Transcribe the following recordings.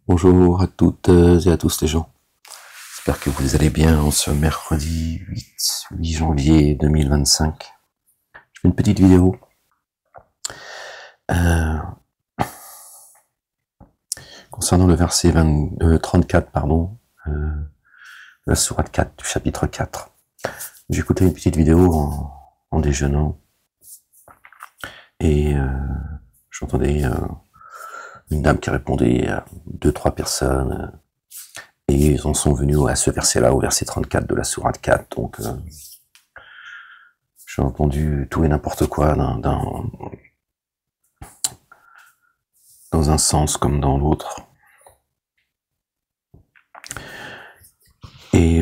Bonjour à toutes et à tous les gens. J'espère que vous allez bien en ce mercredi 8 janvier 2025. Je fais une petite vidéo concernant le verset 34, de la sourate 4, du chapitre 4. J'ai écouté une petite vidéo en déjeunant et j'entendais une dame qui répondait à 2-3 personnes et ils en sont venus à ce verset-là, au verset 34 de la sourate 4. Donc j'ai entendu tout et n'importe quoi dans un sens comme dans l'autre. Et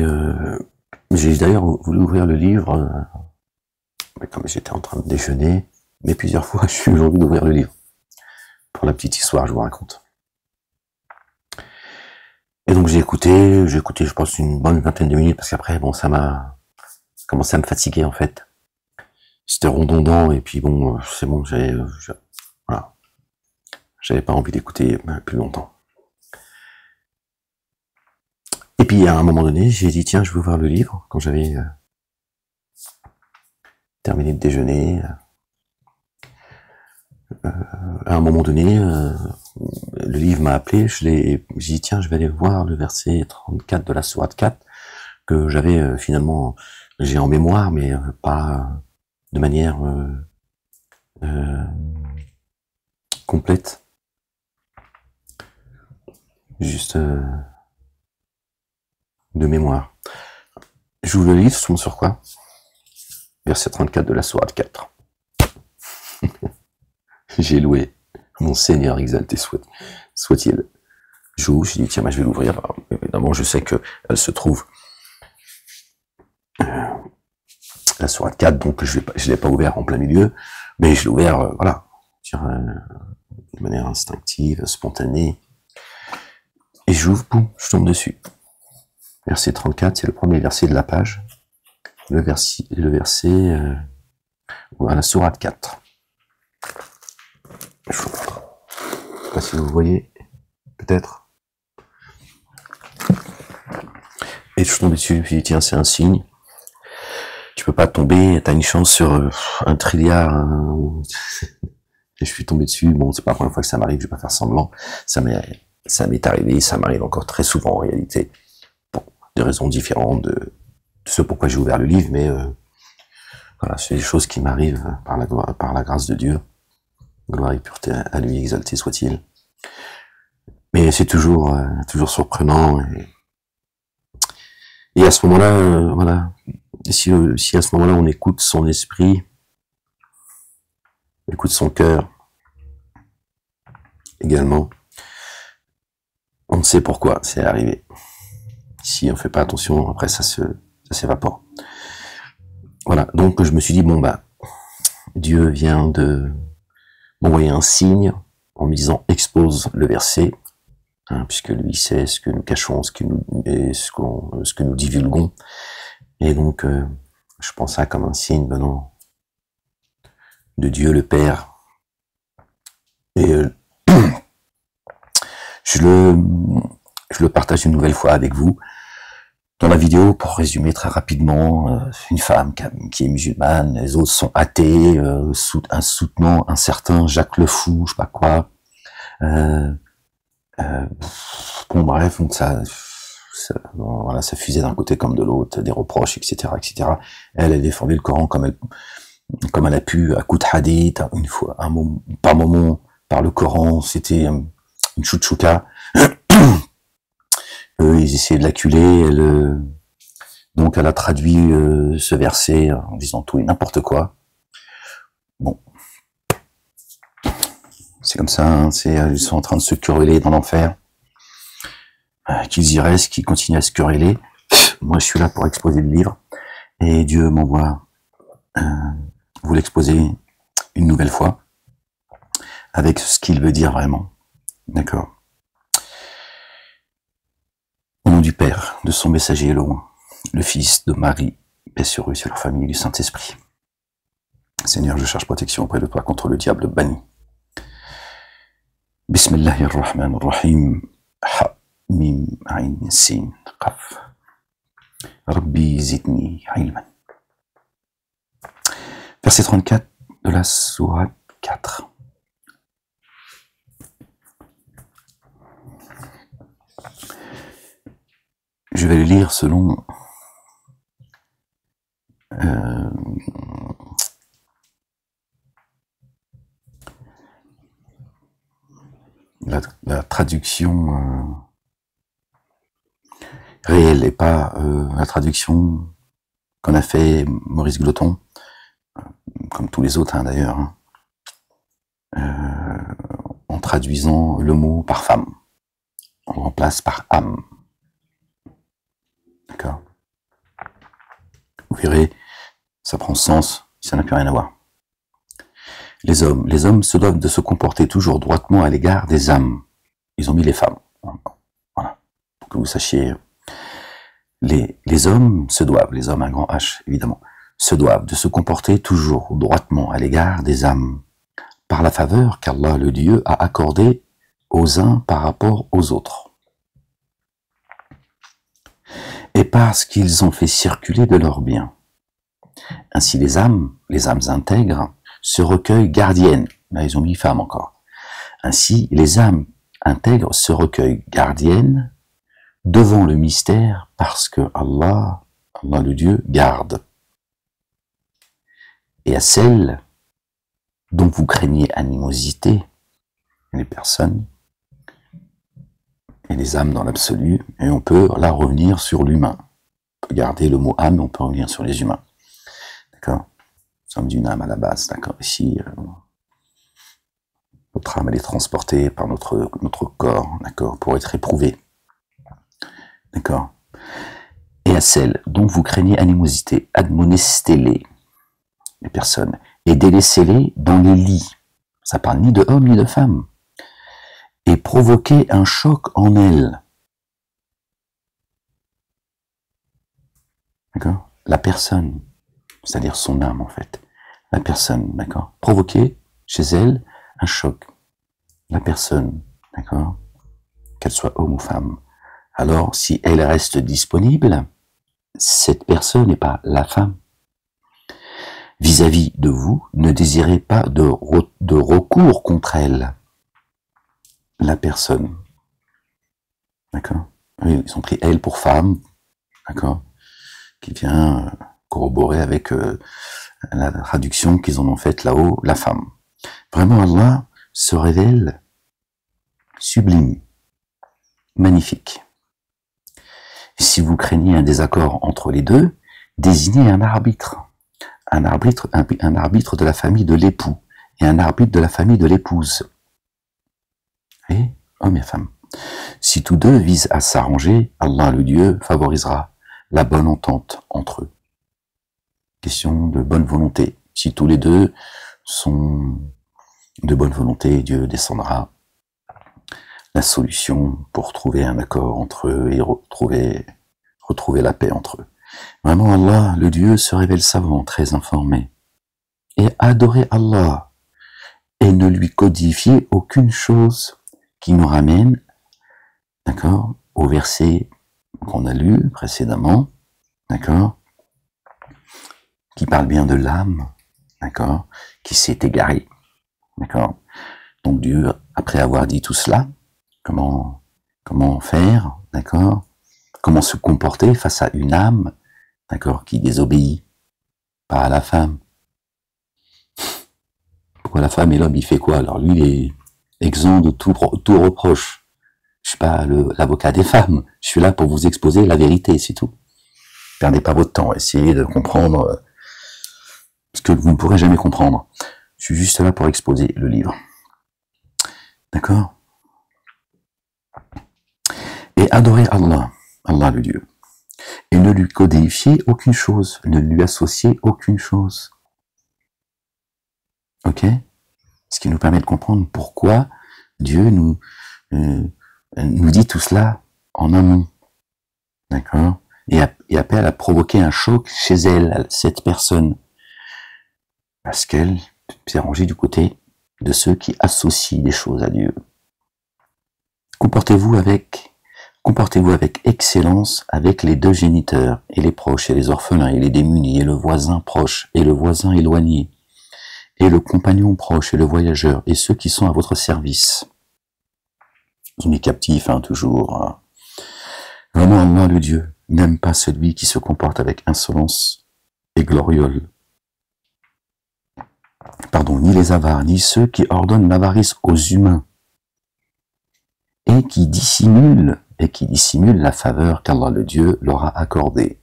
j'ai d'ailleurs voulu ouvrir le livre, mais comme j'étais en train de déjeuner, mais plusieurs fois j'ai eu envie d'ouvrir le livre. Pour la petite histoire, je vous raconte. Et donc j'ai écouté, je pense une bonne vingtaine de minutes, parce qu'après, bon, ça m'a commencé à me fatiguer en fait. C'était redondant, et puis bon, c'est bon, voilà. J'avais pas envie d'écouter plus longtemps. Et puis à un moment donné, j'ai dit tiens, je vais ouvrir le livre, quand j'avais terminé de déjeuner. À un moment donné, le livre m'a appelé, j'ai dit tiens, je vais aller voir le verset 34 de la sourate 4, que j'avais finalement, j'ai en mémoire, mais pas de manière complète. Juste de mémoire. J'ouvre le livre, je tombe sur quoi? Verset 34 de la sourate 4. J'ai loué mon Seigneur exalté soit-il. J'ouvre, je dis tiens, je vais l'ouvrir. Évidemment, je sais que elle se trouve la sourate 4, donc je l'ai pas ouvert en plein milieu, mais je l'ai ouvert, voilà, de manière instinctive, spontanée. Et j'ouvre, boum, je tombe dessus. Verset 34, c'est le premier verset de la page. Le verset à la sourate 4. Je ne sais pas si vous voyez, peut-être. Et je tombe dessus, puis tiens, c'est un signe. Tu peux pas tomber, t'as une chance sur un trilliard. Et je suis tombé dessus. Bon, c'est pas la première fois que ça m'arrive, je vais pas faire semblant. Ça m'est arrivé, ça m'arrive encore très souvent en réalité. Bon, de raisons différentes de ce pourquoi j'ai ouvert le livre, mais voilà, c'est des choses qui m'arrivent par la grâce de Dieu. Gloire et pureté à lui, exalté soit-il. Mais c'est toujours surprenant. Et à ce moment-là, voilà, si à ce moment-là on écoute son esprit, on écoute son cœur également, on ne sait pourquoi c'est arrivé. Si on fait pas attention, après ça s'évapore. Voilà, donc je me suis dit, bon bah, Dieu vient de m'envoyer un signe en me disant expose le verset, hein, puisque lui sait ce que nous cachons, ce que nous divulguons. Et donc je pense ça comme un signe venant de Dieu le Père. Et je le partage une nouvelle fois avec vous. Dans la vidéo, pour résumer très rapidement, une femme qui est musulmane, les autres sont athées, soutenant un certain Jacques le Fou, je sais pas quoi. Bon bref, donc voilà, ça fusait d'un côté comme de l'autre, des reproches, etc., etc. Elle a défendu le Coran comme elle a pu, à coup de hadith, une fois, par moment, par le Coran, c'était une chouchouka. Ils essayaient de l'acculer, donc elle a traduit ce verset en disant tout et n'importe quoi. Bon, c'est comme ça, hein, ils sont en train de se quereller dans l'enfer. Qu'ils y restent, qu'ils continuent à se quereller. Moi, je suis là pour exposer le livre, et Dieu m'envoie vous l'exposer une nouvelle fois, avec ce qu'il veut dire vraiment. D'accord. Au nom du Père, de son messager Elohim, le Fils de Marie, paix sur eux, sur leur famille, du Saint-Esprit. Seigneur, je cherche protection auprès de toi contre le diable banni. Bismillahirrahmanirrahim. Mim, Ain, Sin, Qaf. Rabbi zidni ilman. Verset 34 de la sourate 4. Je vais le lire selon la traduction réelle et pas la traduction qu'en a fait Maurice Gloton, comme tous les autres d'ailleurs, en traduisant le mot par femme. On le remplace par âme. D'accord? Vous verrez, ça prend sens, ça n'a plus rien à voir. Les hommes se doivent de se comporter toujours droitement à l'égard des âmes. Ils ont mis les femmes. Voilà. Pour que vous sachiez. Les hommes se doivent, les hommes un grand H évidemment, se doivent de se comporter toujours droitement à l'égard des âmes, par la faveur qu'Allah le Dieu a accordée aux uns par rapport aux autres. Et parce qu'ils ont fait circuler de leurs biens. Ainsi les âmes intègres, se recueillent gardiennes. Là, ils ont mis femmes encore. Ainsi, les âmes intègres se recueillent gardiennes devant le mystère parce que Allah le Dieu, garde. Et à celles dont vous craignez animosité, les personnes, et les âmes dans l'absolu, et on peut là revenir sur l'humain. On peut garder le mot âme, on peut revenir sur les humains. D'accord? Nous sommes d'une âme à la base, d'accord? Ici, notre âme, elle est transportée par notre corps, d'accord? Pour être éprouvée. D'accord? Et à celles dont vous craignez animosité, admonestez-les, les personnes, et délaissez-les dans les lits. Ça parle ni de hommes ni de femmes. Et provoquez un choc en elles. D'accord? La personne, c'est-à-dire son âme en fait. La personne, d'accord? Provoquez chez elle un choc. La personne, d'accord? Qu'elle soit homme ou femme. Alors, si elle reste disponible, cette personne n'est pas la femme. Vis-à-vis de vous, ne désirez pas de recours contre elle. La personne. D'accord? Oui, ils ont pris elle pour femme. D'accord? Qui vient corroborer avec la traduction qu'ils en ont faite là-haut, la femme. Vraiment, Allah se révèle sublime, magnifique. Et si vous craignez un désaccord entre les deux, désignez un arbitre. Un arbitre de la famille de l'époux et un arbitre de la famille de l'épouse. Et homme et femme. Si tous deux visent à s'arranger, Allah le Dieu favorisera la bonne entente entre eux. Question de bonne volonté. Si tous les deux sont de bonne volonté, Dieu descendra la solution pour trouver un accord entre eux et retrouver la paix entre eux. Vraiment, Allah, le Dieu, se révèle savant, très informé. Et adorez Allah et ne lui codifiez aucune chose qui nous ramène, d'accord, au verset qu'on a lu précédemment, d'accord, qui parle bien de l'âme, d'accord, qui s'est égarée, d'accord. Donc Dieu, après avoir dit tout cela, comment faire, d'accord, comment se comporter face à une âme, d'accord, qui désobéit, pas à la femme. Pourquoi la femme et l'homme, il fait quoi? Alors lui, il est exempt de tout reproche. Je suis pas l'avocat des femmes. Je suis là pour vous exposer la vérité, c'est tout. Perdez pas votre temps. Essayez de comprendre ce que vous ne pourrez jamais comprendre. Je suis juste là pour exposer le livre. D'accord? Et adorez Allah, Allah le Dieu. Et ne lui codifiez aucune chose, ne lui associez aucune chose. Ok? Ce qui nous permet de comprendre pourquoi Dieu nous dit tout cela en amont. D'accord? Et appelle à provoquer un choc chez elle, cette personne. Parce qu'elle s'est rangée du côté de ceux qui associent des choses à Dieu. Comportez-vous avec Comportez-vous avec excellence avec les deux géniteurs, et les proches, et les orphelins, et les démunis, et le voisin proche, et le voisin éloigné, et le compagnon proche, et le voyageur, et ceux qui sont à votre service. On est captif, toujours. Hein. Vraiment, Allah, le Dieu, n'aime pas celui qui se comporte avec insolence et gloriole. Pardon, ni les avares, ni ceux qui ordonnent l'avarice aux humains, et qui dissimulent la faveur qu'Allah le Dieu leur a accordée.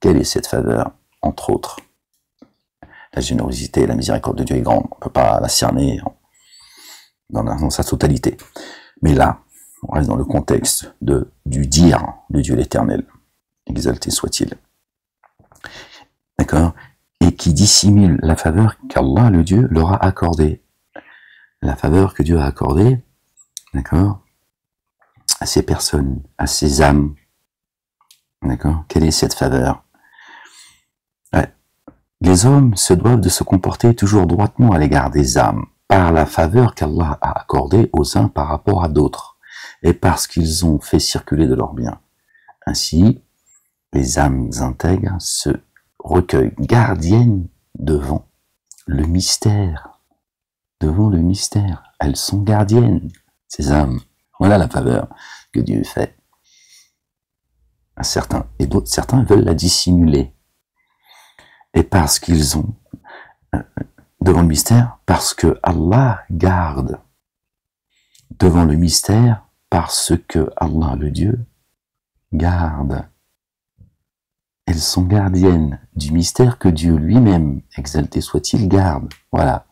Quelle est cette faveur? Entre autres, la générosité et la miséricorde de Dieu est grande. On ne peut pas la cerner dans sa totalité. Mais là, on reste dans le contexte du dire de Dieu l'Éternel. Exalté soit-il. D'accord? Et qui dissimule la faveur qu'Allah le Dieu leur a accordée. La faveur que Dieu a accordée, d'accord, à ces personnes, à ces âmes. D'accord? Quelle est cette faveur? Les hommes se doivent de se comporter toujours droitement à l'égard des âmes, par la faveur qu'Allah a accordée aux uns par rapport à d'autres, et parce qu'ils ont fait circuler de leurs biens. Ainsi, les âmes intègres se recueillent gardiennes devant le mystère. Devant le mystère. Elles sont gardiennes, ces âmes. Voilà la faveur que Dieu fait à certains. Et d'autres, certains veulent la dissimuler. Et parce qu'ils ont, devant le mystère, parce que Allah garde devant le mystère, parce que Allah, le Dieu, garde. Elles sont gardiennes du mystère que Dieu lui-même, exalté soit-il, garde. Voilà,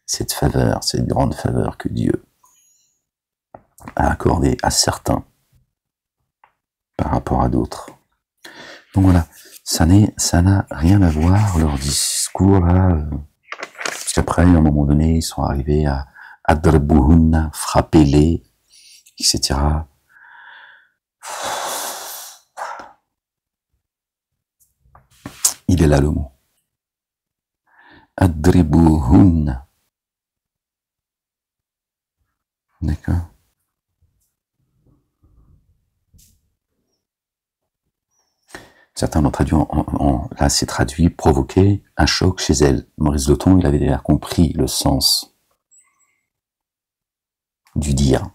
cette faveur, cette grande faveur que Dieu a accordée à certains par rapport à d'autres. Donc voilà, ça n'a rien à voir, leur discours là, parce qu'après, à un moment donné, ils sont arrivés à Adribuhunna, frappez-les, etc. Il est là le mot. Adribuhunna. D'accord. Certains l'ont traduit là c'est traduit provoquer un choc chez elle. Maurice Leton, il avait déjà compris le sens du dire.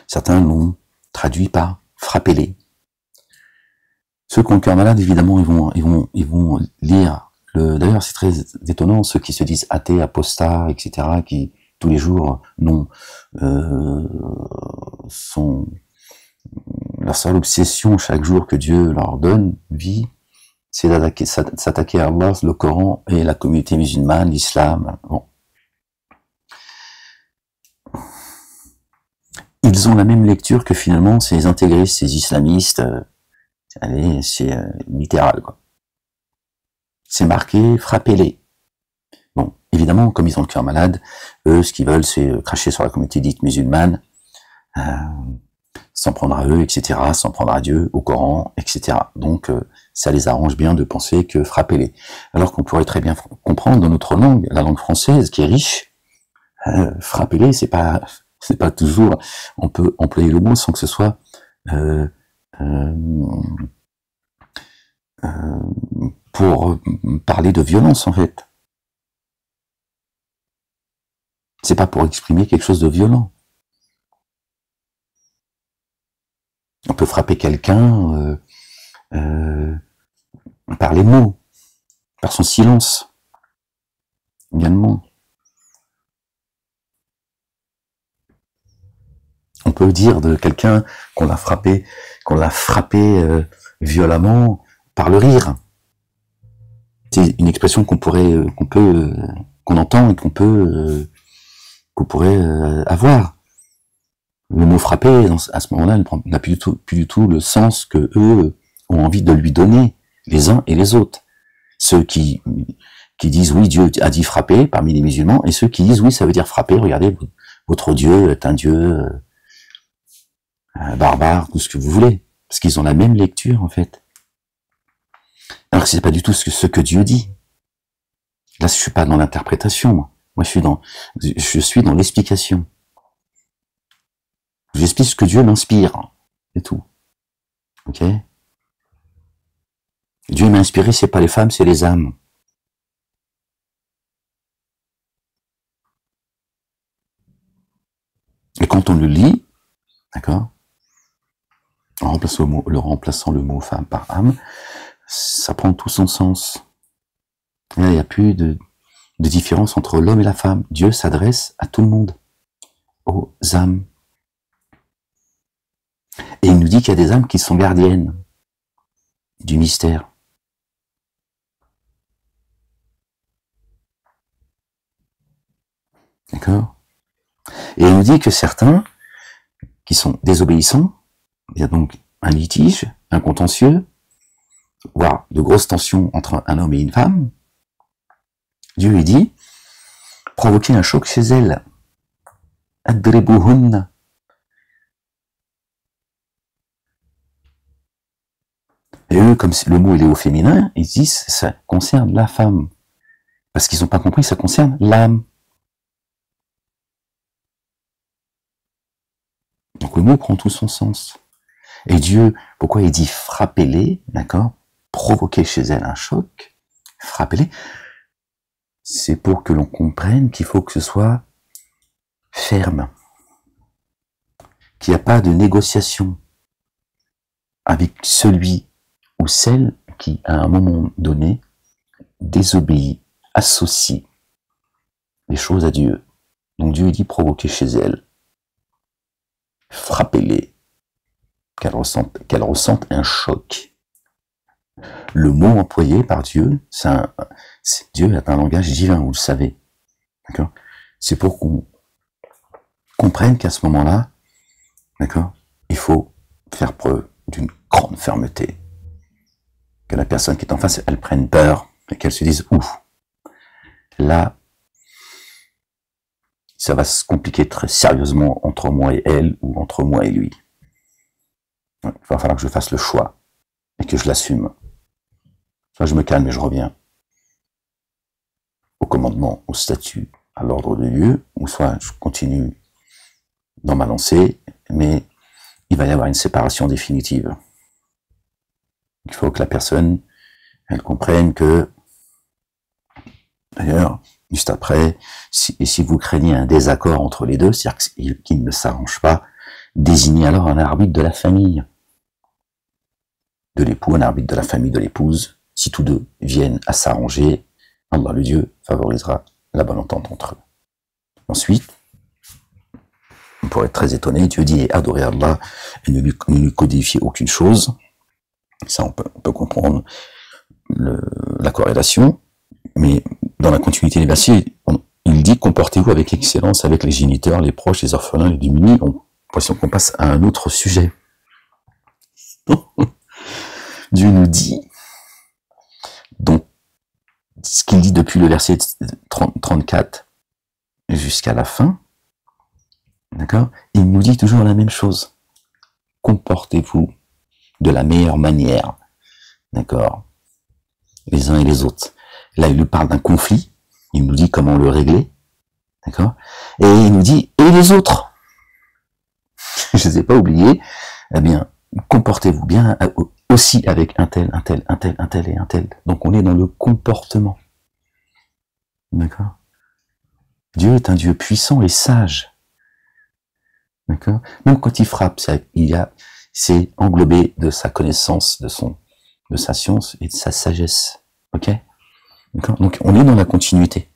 Certains l'ont traduit par frappez-les. Ceux qui ont le cœur malade, évidemment, ils vont lire. D'ailleurs, c'est très étonnant, ceux qui se disent athées, apostats, etc., qui tous les jours leur seule obsession chaque jour que Dieu leur donne, vie, c'est s'attaquer à Allah, le Coran et la communauté musulmane, l'islam. Bon. Ils ont la même lecture que finalement ces intégristes, ces islamistes. Allez, c'est littéral, quoi. C'est marqué, frappez-les. Bon, évidemment, comme ils ont le cœur malade, eux, ce qu'ils veulent, c'est cracher sur la communauté dite musulmane, s'en prendre à eux, etc., s'en prendre à Dieu, au Coran, etc. Donc, ça les arrange bien de penser que frappez-les. Alors qu'on pourrait très bien comprendre dans notre langue, la langue française, qui est riche, frappez-les, c'est pas toujours, on peut employer le mot sans que ce soit pour parler de violence, en fait. C'est pas pour exprimer quelque chose de violent. On peut frapper quelqu'un par les mots, par son silence, également. On peut dire de quelqu'un qu'on l'a frappé violemment par le rire. C'est une expression qu'on entend et qu'on pourrait avoir. Le mot frapper, à ce moment-là, n'a plus du tout le sens que eux ont envie de lui donner, les uns et les autres. Ceux qui disent oui, Dieu a dit frapper parmi les musulmans, et ceux qui disent oui, ça veut dire frapper, regardez, votre Dieu est un Dieu barbare, tout ce que vous voulez. Parce qu'ils ont la même lecture, en fait. Alors que c'est pas du tout ce que Dieu dit. Là, je suis pas dans l'interprétation, moi. Moi, je suis dans l'explication. J'explique ce que Dieu m'inspire. c'est tout. Ok? Dieu m'a inspiré, c'est pas les femmes, c'est les âmes. Et quand on le lit, d'accord, en remplaçant le mot femme par âme, ça prend tout son sens. Et là, il n'y a plus de différence entre l'homme et la femme. Dieu s'adresse à tout le monde, aux âmes. Et il nous dit qu'il y a des âmes qui sont gardiennes du mystère. D'accord? Et il nous dit que certains qui sont désobéissants, il y a donc un litige, un contentieux, voire de grosses tensions entre un homme et une femme. Dieu lui dit, provoquez un choc chez elles. Adribuhunna. Et eux, comme le mot il est au féminin, ils disent ça concerne la femme. Parce qu'ils n'ont pas compris, ça concerne l'âme. Donc le mot prend tout son sens. Et Dieu, pourquoi il dit frappez-les, d'accord? Provoquer chez elles un choc, frappez-les. C'est pour que l'on comprenne qu'il faut que ce soit ferme. Qu'il n'y a pas de négociation avec celui ou celle qui, à un moment donné, désobéit, associe les choses à Dieu. Donc Dieu dit provoquer chez elles. Frappez-les. Qu'elles ressentent un choc. Le mot employé par Dieu, Dieu a un langage divin, vous le savez. D'accord? C'est pour qu'on comprenne qu'à ce moment-là, d'accord, il faut faire preuve d'une grande fermeté. Que la personne qui est en face, elle prenne peur et qu'elle se dise, ouf, là, ça va se compliquer très sérieusement entre moi et elle ou entre moi et lui. Il va falloir que je fasse le choix et que je l'assume. Soit je me calme et je reviens au commandement, au statut, à l'ordre de Dieu, ou soit je continue dans ma lancée, mais il va y avoir une séparation définitive. Il faut que la personne, elle comprenne que, d'ailleurs, juste après, si vous craignez un désaccord entre les deux, c'est-à-dire qu'ils ne s'arrangent pas, désignez alors un arbitre de la famille de l'époux, un arbitre de la famille de l'épouse. Si tous deux viennent à s'arranger, Allah le Dieu favorisera la bonne entente entre eux. Ensuite, on pourrait être très étonné, Dieu dit adorer Allah et ne lui codifier aucune chose. Ça, on peut comprendre la corrélation, mais dans la continuité des versets, il dit comportez-vous avec excellence avec les géniteurs, les proches, les orphelins, les démunis. On a l'impression qu'on passe à un autre sujet. Dieu nous dit, donc, ce qu'il dit depuis le verset 34 jusqu'à la fin, d'accord, il nous dit toujours la même chose. Comportez-vous de la meilleure manière, d'accord, les uns et les autres. Là, il nous parle d'un conflit, il nous dit comment le régler, d'accord, et il nous dit, et les autres, je ne les ai pas oubliés, eh bien, comportez-vous bien aussi avec un tel, un tel, un tel, un tel et un tel. Donc on est dans le comportement. D'accord? Dieu est un Dieu puissant et sage. D'accord? Même quand il frappe, c'est englobé de sa connaissance, de sa science et de sa sagesse. Ok? D'accord? Donc on est dans la continuité.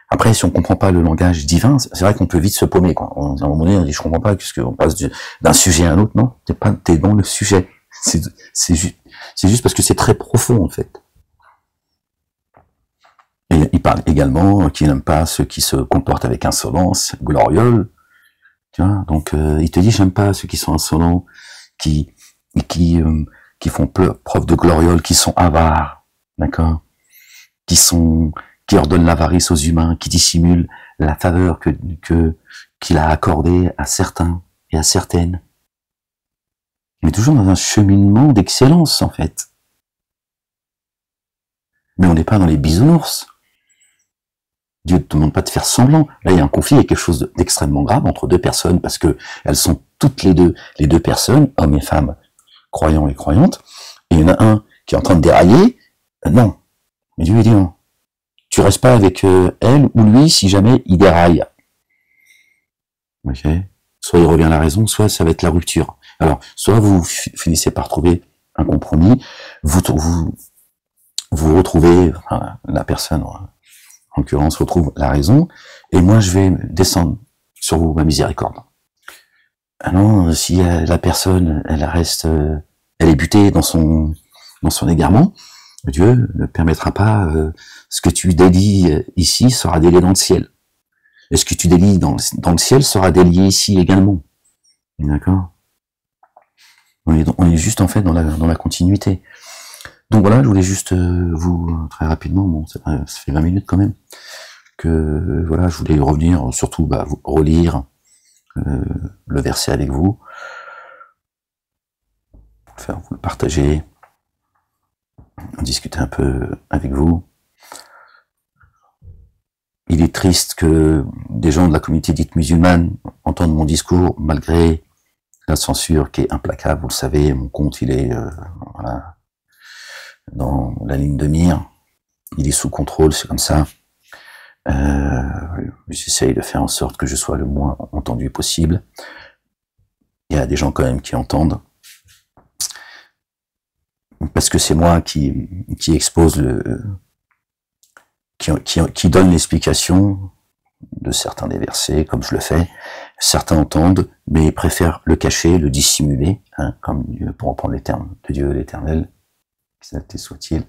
Après, si on comprend pas le langage divin, c'est vrai qu'on peut vite se paumer, quoi. À un moment donné, on dit, je comprends pas, puisqu'on passe d'un sujet à un autre. Non, t'es dans le sujet. C'est juste parce que c'est très profond, en fait. Et il parle également qu'il n'aime pas ceux qui se comportent avec insolence, gloriole. Tu vois, donc, il te dit, j'aime pas ceux qui sont insolents, qui font preuve de gloriole, qui sont avares. D'accord? Qui ordonne l'avarice aux humains, qui dissimule la faveur qu'il a accordée à certains et à certaines. Mais toujours dans un cheminement d'excellence, en fait. Mais on n'est pas dans les bisounours. Dieu ne te demande pas de faire semblant. Là, il y a un conflit, il y a quelque chose d'extrêmement grave entre deux personnes, parce que elles sont toutes les deux personnes, hommes et femmes, croyants et croyantes, et il y en a un qui est en train de dérailler. Non. Mais Dieu lui dit non. Tu restes pas avec elle ou lui si jamais il déraille. Ok. Soit il revient à la raison, soit ça va être la rupture. Alors, soit vous finissez par trouver un compromis, vous retrouvez, enfin, la personne, en l'occurrence, retrouve la raison, et moi je vais descendre sur vous ma miséricorde. Ah non, si la personne, elle reste, elle est butée dans son égarement, Dieu ne permettra pas, ce que tu délies ici sera délié dans le ciel. Et ce que tu délies dans le ciel sera délié ici également. D'accord? On est juste en fait dans la continuité. Donc voilà, je voulais juste vous, très rapidement, bon, ça fait 20 minutes quand même, que voilà, je voulais revenir, surtout vous relire le verset avec vous, vous le partager, discuter un peu avec vous. Il est triste que des gens de la communauté dite musulmane entendent mon discours malgré la censure qui est implacable. Vous le savez, mon compte il est voilà, dans la ligne de mire, il est sous contrôle, c'est comme ça. J'essaye de faire en sorte que je sois le moins entendu possible. Il y a des gens quand même qui entendent, parce que c'est moi qui expose qui donne l'explication de certains des versets, comme je le fais. Certains entendent, mais préfèrent le cacher, le dissimuler, hein, comme Dieu, pour reprendre les termes de Dieu l'Éternel, exalté soit-il,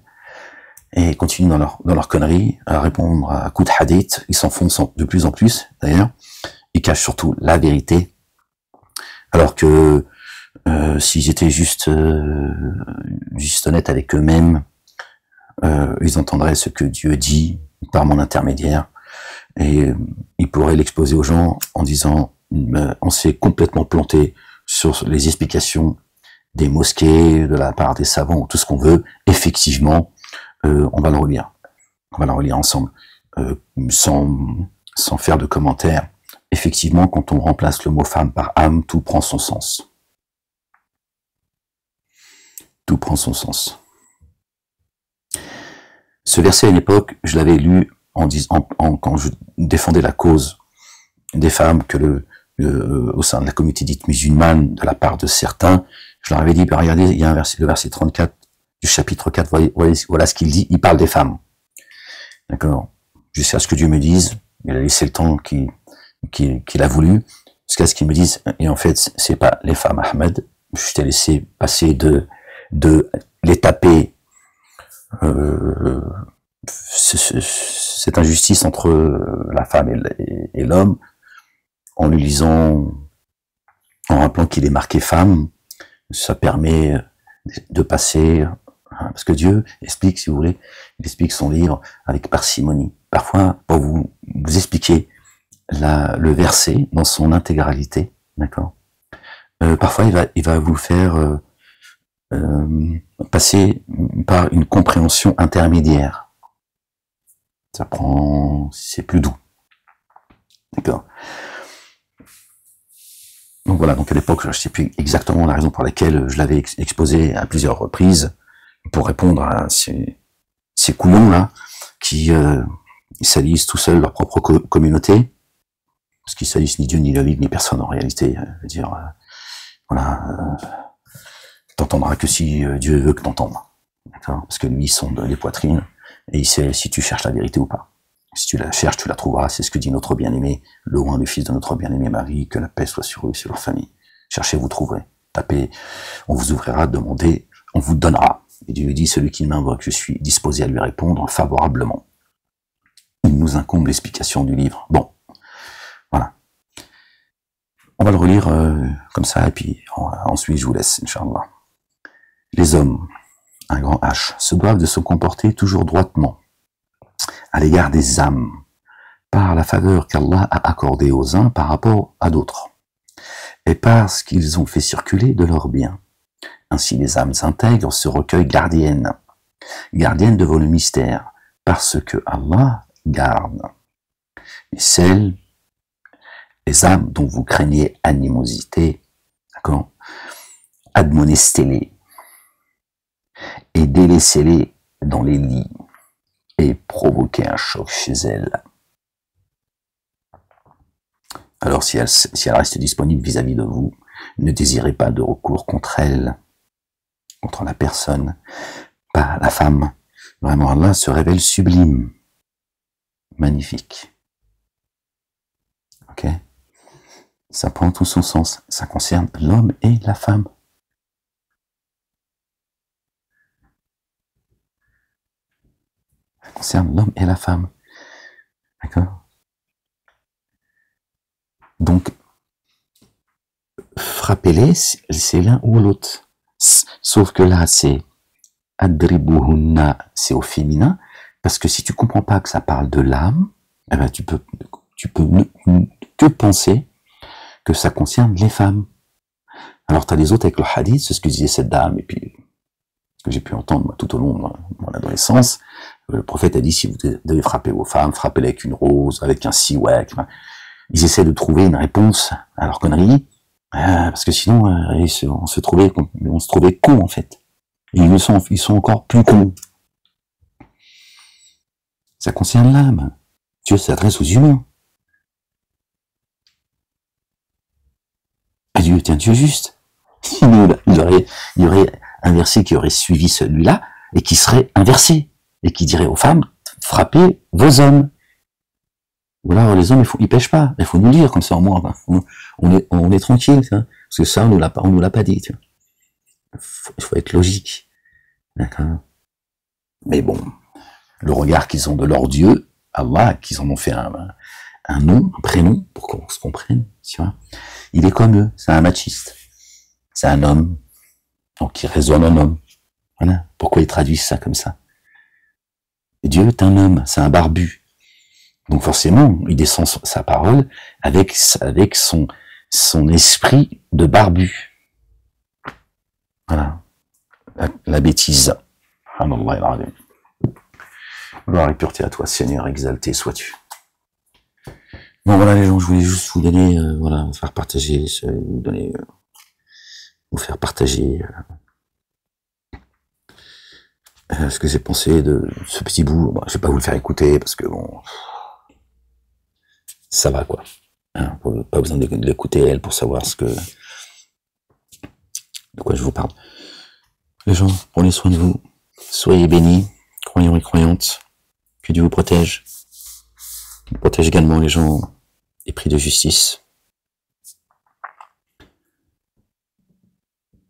et continuent dans leur connerie, à répondre à coups de hadith. Ils s'enfoncent de plus en plus, d'ailleurs. Ils cachent surtout la vérité, alors que s'ils étaient juste honnêtes avec eux-mêmes, ils entendraient ce que Dieu dit par mon intermédiaire, et ils pourraient l'exposer aux gens en disant on s'est complètement planté sur les explications des mosquées, de la part des savants, tout ce qu'on veut. Effectivement, on va le relire. On va le relire ensemble, sans faire de commentaires. Effectivement, quand on remplace le mot femme par âme, tout prend son sens. Tout prend son sens. Ce verset, à une époque, je l'avais lu quand je défendais la cause des femmes au sein de la communauté dite musulmane, de la part de certains. Je leur avais dit, regardez, il y a le verset 34 du chapitre 4, voilà ce qu'il dit, il parle des femmes. D'accord? Jusqu'à ce que Dieu me dise, il a laissé le temps qu'il a voulu, jusqu'à ce qu'il me dise, et en fait, c'est pas les femmes, Ahmed, je t'ai laissé passer de les taper, cette injustice entre la femme et l'homme, en lui lisant, en rappelant qu'il est marqué femme, ça permet de passer, parce que Dieu explique, si vous voulez, il explique son livre avec parcimonie. Parfois, pour vous expliquer le verset dans son intégralité, d'accord. Parfois, il va vous le faire passer par une compréhension intermédiaire. Ça prend, c'est plus doux, d'accord. Donc voilà, donc à l'époque, je ne sais plus exactement la raison pour laquelle je l'avais exposé à plusieurs reprises pour répondre à ces couillons-là qui salissent tout seuls leur propre communauté, parce qu'ils salissent ni Dieu, ni la Bible, ni personne en réalité. Je veux dire, voilà, t'entendras que si Dieu veut que t'entendes, d'accord, parce que lui, il sonde les poitrines, et il sait si tu cherches la vérité ou pas. Si tu la cherches, tu la trouveras. C'est ce que dit notre bien-aimé, le roi du fils de notre bien-aimé Marie, que la paix soit sur eux et sur leur famille. Cherchez, vous trouverez. Tapez, on vous ouvrira, demandez, on vous donnera. Et Dieu dit, celui qui m'invoque, je suis disposé à lui répondre favorablement. Il nous incombe l'explication du livre. Bon, voilà. On va le relire comme ça, et puis ensuite je vous laisse, Inch'Allah. Les hommes, un grand H, se doivent de se comporter toujours droitement à l'égard des âmes, par la faveur qu'Allah a accordée aux uns par rapport à d'autres, et parce qu'ils ont fait circuler de leurs biens. Ainsi les âmes intègres se recueillent gardiennes devant le mystère, parce que Allah garde. Et celles, les âmes dont vous craignez animosité, d'accord, admonestez-les et délaissez-les dans les lits et provoquez un choc chez elles. Alors si elle reste disponible vis-à-vis de vous, ne désirez pas de recours contre elle, contre la personne, pas la femme. Vraiment, Allah se révèle sublime, magnifique. Ok? Ça prend tout son sens. Ça concerne l'homme et la femme. Ça concerne l'homme et la femme. D'accord? Donc, frappez-les, c'est l'un ou l'autre. Sauf que là, c'est adribuhunna, c'est au féminin, parce que si tu comprends pas que ça parle de l'âme, eh ben tu peux que penser que ça concerne les femmes. Alors tu as les autres avec le hadith, c'est ce que disait cette dame, et puis ce que j'ai pu entendre moi, tout au long de mon adolescence, le prophète a dit, si vous devez frapper vos femmes, frappez-les avec une rose, avec un siwak. Ils essaient de trouver une réponse à leur connerie, parce que sinon on se trouvait cons en fait. Et ils sont encore plus cons. Ça concerne l'âme. Dieu s'adresse aux humains. Dieu est un Dieu juste. Sinon, il y aurait un verset qui aurait suivi celui-là et qui serait inversé et qui dirait aux femmes, frappez vos hommes. Ou alors les hommes, ils pêchent pas. Il faut nous le dire comme ça au moins. On est tranquille, parce que ça, on nous l'a pas dit. Il faut être logique. D'accord. Mais bon, le regard qu'ils ont de leur Dieu, Allah, qu'ils en ont fait un nom, un prénom, pour qu'on se comprenne, tu vois. Il est comme eux, c'est un machiste. C'est un homme, donc il raisonne un homme. Voilà. Pourquoi ils traduisent ça comme ça? Dieu est un homme, c'est un barbu. Donc forcément, il descend sa parole avec son esprit de barbu. Voilà. La bêtise. Gloire et pureté à toi, Seigneur, exalté sois-tu. Bon voilà les gens, je voulais juste vous donner, voilà, vous faire partager ce que j'ai pensé de ce petit bout. Bon, je vais pas vous le faire écouter parce que bon, ça va quoi. Hein, pas besoin de l'écouter elle pour savoir de quoi je vous parle. Les gens, prenez soin de vous, soyez bénis, croyants et croyantes, que Dieu vous protège. Il protège également les gens épris de justice.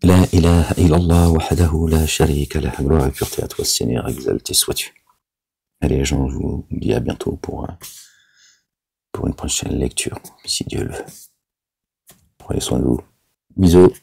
La ilaha illallah wahdahu la sharika lah. Gloire et pureté à toi, Seigneur, exalté sois-tu. Allez les gens, je vous dis à bientôt pour une prochaine lecture, si Dieu le veut. Prenez soin de vous. Bisous.